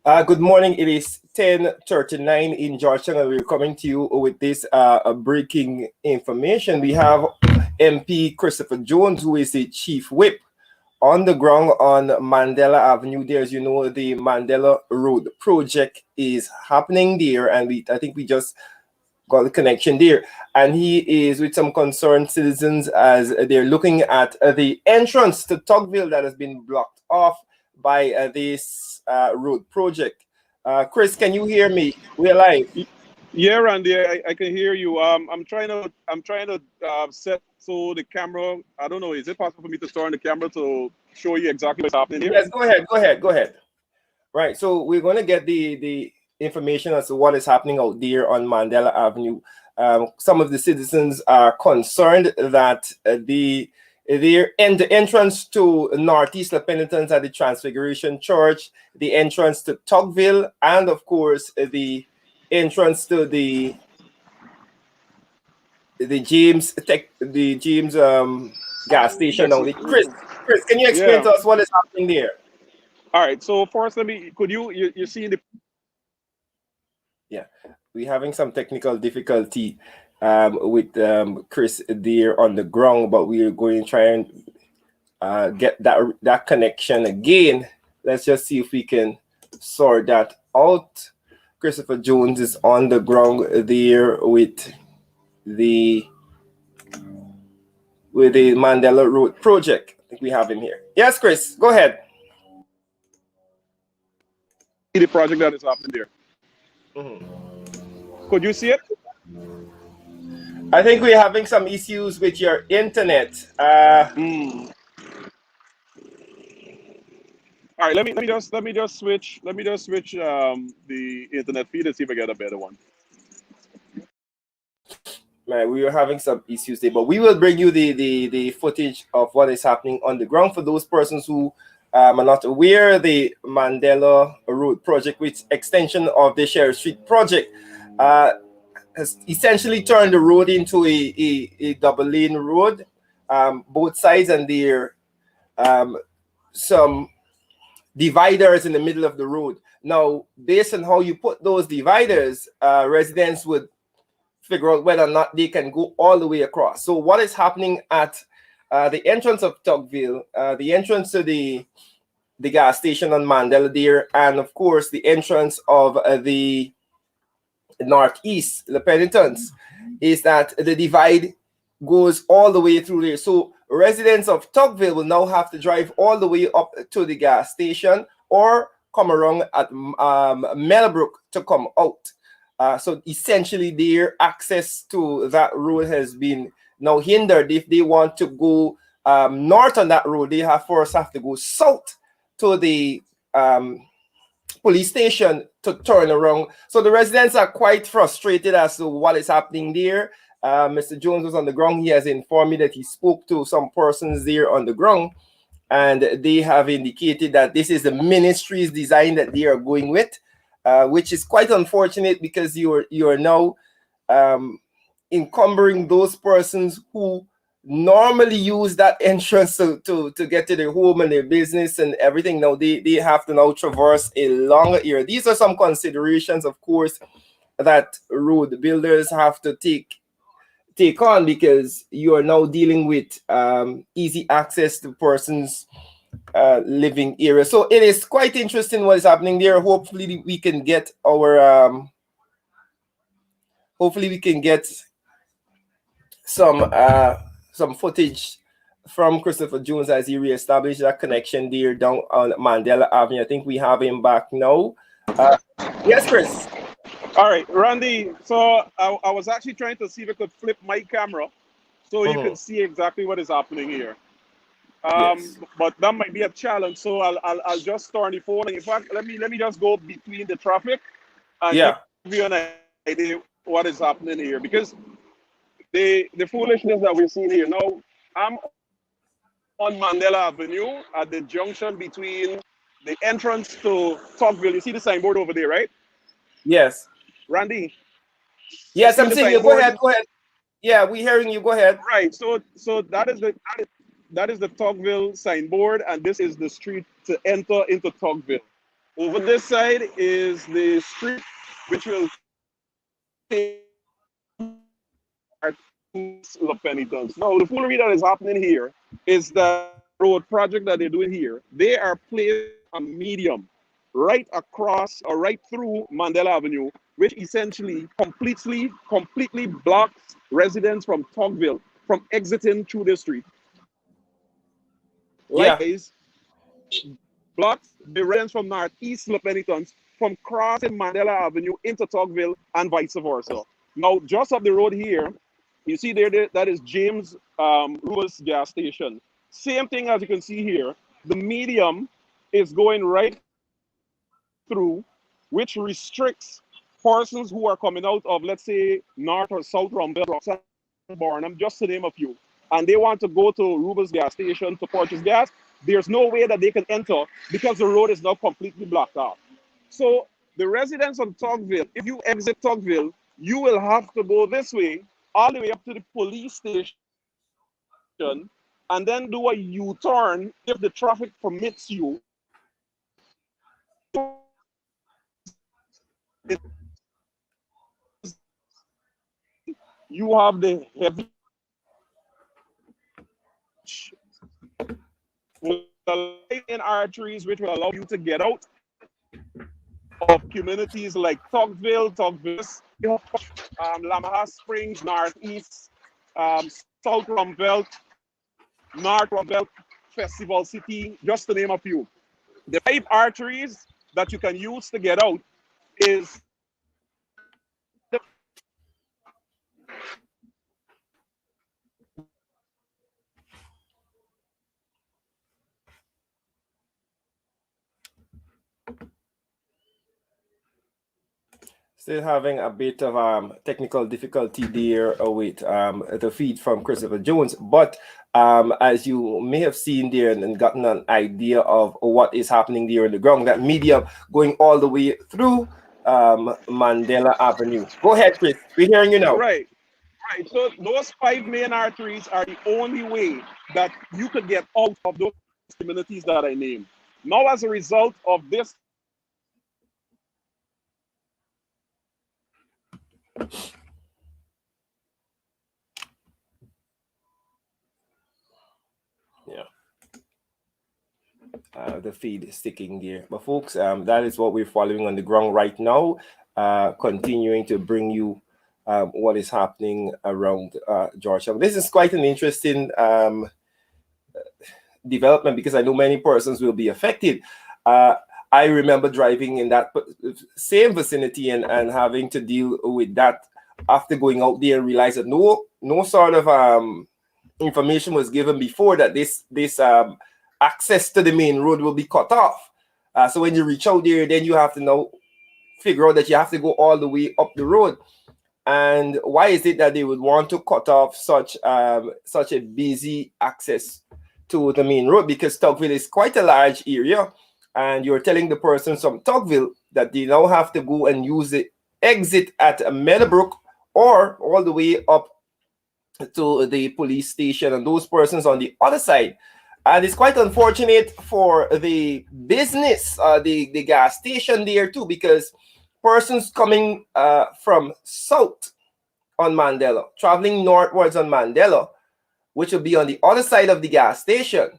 Good morning. It is 10:39 in Georgetown, and we're coming to you with this breaking information. We have MP Christopher Jones, who is the chief whip, on the ground on Mandela Avenue. There, as you know, the Mandela Road Project is happening there, and I think we just got the connection there. And he is with some concerned citizens as they're looking at the entrance to Tucville that has been blocked off by this road project. Chris, can you hear me? We're live. Yeah, Randy, I can hear you. I'm trying to set so the camera. I don't know. Is it possible for me to turn the camera to show you exactly what's happening here? Yes, go ahead. Right. So we're going to get the information as to what is happening out there on Mandela Avenue. Some of the citizens are concerned that the entrance to Northeast La Penitence at the Transfiguration Church, the entrance to Tucville, and of course the entrance to the James gas station. Now, Chris, can you explain Yeah. to us what is happening there? All right. So first, could you see the? Yeah, we're having some technical difficulty with Chris there on the ground, but we're going to try and get that connection again. Let's just see if we can sort that out. Christopher Jones is on the ground there with the Mandela Road Project. I think we have him here. Yes, Chris, go ahead. The project that is happening there. Could you see it? I think we're having some issues with your internet. All right. Let me just switch the internet feed and see if I get a better one. Man, we were having some issues there, but we will bring you the footage of what is happening on the ground for those persons who are not aware. The Mandela Road Project, which extension of the Sheriff Street project, has essentially turned the road into a double lane road, both sides, and there some dividers in the middle of the road. Now, based on how you put those dividers, residents would figure out whether or not they can go all the way across. So what is happening at the entrance of Tucville, the entrance to the gas station on Mandela there, and of course the entrance of the Northeast La Penitence, is that the divide goes all the way through there. So residents of Tucville will now have to drive all the way up to the gas station or come around at Mellowbrook to come out. So essentially their access to that road has been now hindered. If they want to go north on that road, they first have to go south to the police station to turn around. So the residents are quite frustrated as to what is happening there. Mr. Jones was on the ground. He has informed me that he spoke to some persons there on the ground, and they have indicated that this is the ministry's design that they are going with, which is quite unfortunate because you are now encumbering those persons who normally use that entrance to get to their home and their business and everything. Now they have to now traverse a longer area. These are some considerations, of course, that road builders have to take on, because you are now dealing with easy access to persons living area. So it is quite interesting what is happening there. Hopefully we can get our some footage from Christopher Jones as he reestablished that connection there down on Mandela Avenue. I think we have him back now. Yes, Chris. All right, Randy. So I was actually trying to see if I could flip my camera so you can see exactly what is happening here. Yes. But that might be a challenge. So I'll just turn the phone. In fact, let me just go between the traffic and give you an idea what is happening here, because the foolishness that we're seeing here. Now, I'm on Mandela Avenue at the junction between the entrance to Tucville. You see the signboard over there, right? Yes. Randy? Yes, I'm seeing you. Go ahead. Yeah, we're hearing you. Go ahead. Right. So that is the Tucville signboard, and this is the street to enter into Tucville. Over this side is the street, which will take the penitence. Now, the foolery that is happening here is that road project that they're doing here, they are placing a medium right across or right through Mandela Avenue, which essentially completely blocks residents from Tucville from exiting through the street. Yeah. Likewise, blocks the residents from Northeast La Penitence from crossing Mandela Avenue into Tucville and vice versa. Now, just up the road here, you see there that is James Ruber's gas station. Same thing as you can see here. The medium is going right through, which restricts persons who are coming out of, let's say, north or south from Barnum, just to name a few, and they want to go to Ruber's gas station to purchase gas. There's no way that they can enter because the road is now completely blocked off. So the residents of Tucville, if you exit Tucville, you will have to go this way all the way up to the police station and then do a U-turn if the traffic permits you. You have the heavy in arteries, which will allow you to get out of communities like Tucville, Lamaha Springs, Northeast, South Rumbelt, North Rumbelt, Festival City, just to name a few. The 5 arteries that you can use to get out is Still having a bit of technical difficulty there with the feed from Christopher Jones. But as you may have seen there and gotten an idea of what is happening there in the ground, that medium going all the way through Mandela Avenue. Go ahead, Chris. We're hearing you now. Right. So those 5 main arteries are the only way that you could get out of those communities that I named. Now, as a result of this, the feed is sticking there. But folks, that is what we're following on the ground right now, continuing to bring you what is happening around Georgetown. This is quite an interesting development because I know many persons will be affected. I remember driving in that same vicinity and having to deal with that after going out there and realize that no sort of information was given before that this access to the main road will be cut off. So when you reach out there, then you have to now figure out that you have to go all the way up the road. And why is it that they would want to cut off such a busy access to the main road? Because Tucville is quite a large area, and you're telling the persons from Tucville that they now have to go and use the exit at Meadowbrook or all the way up to the police station, and those persons on the other side. And it's quite unfortunate for the business, the gas station there too, because persons coming from south on Mandela, traveling northwards on Mandela, which will be on the other side of the gas station,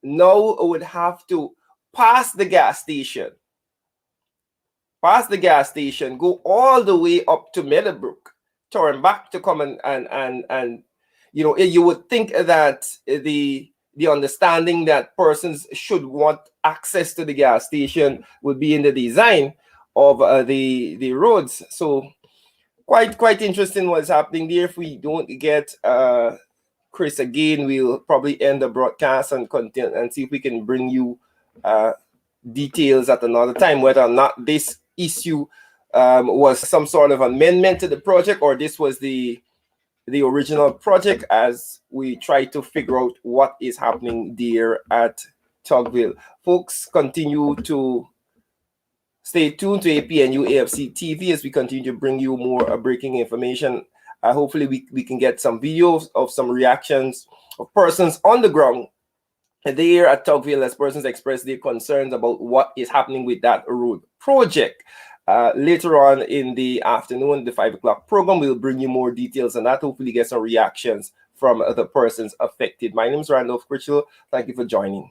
now would have to pass the gas station, go all the way up to Meadowbrook, turn back to come and you would think that the understanding that persons should want access to the gas station would be in the design of the roads. So quite interesting what's happening there. If we don't get Chris again, we'll probably end the broadcast and continue and see if we can bring you details at another time, whether or not this issue was some sort of amendment to the project or this was the original project, as we try to figure out what is happening there at Tucville. Folks, continue to stay tuned to APNU AFC TV as we continue to bring you more breaking information. Hopefully we can get some videos of some reactions of persons on the ground there at Tucville as persons expressed their concerns about what is happening with that road project. Later on in the afternoon, the 5 o'clock program will bring you more details on that. Hopefully get some reactions from the persons affected. My name is Randolph Critchell. Thank you for joining.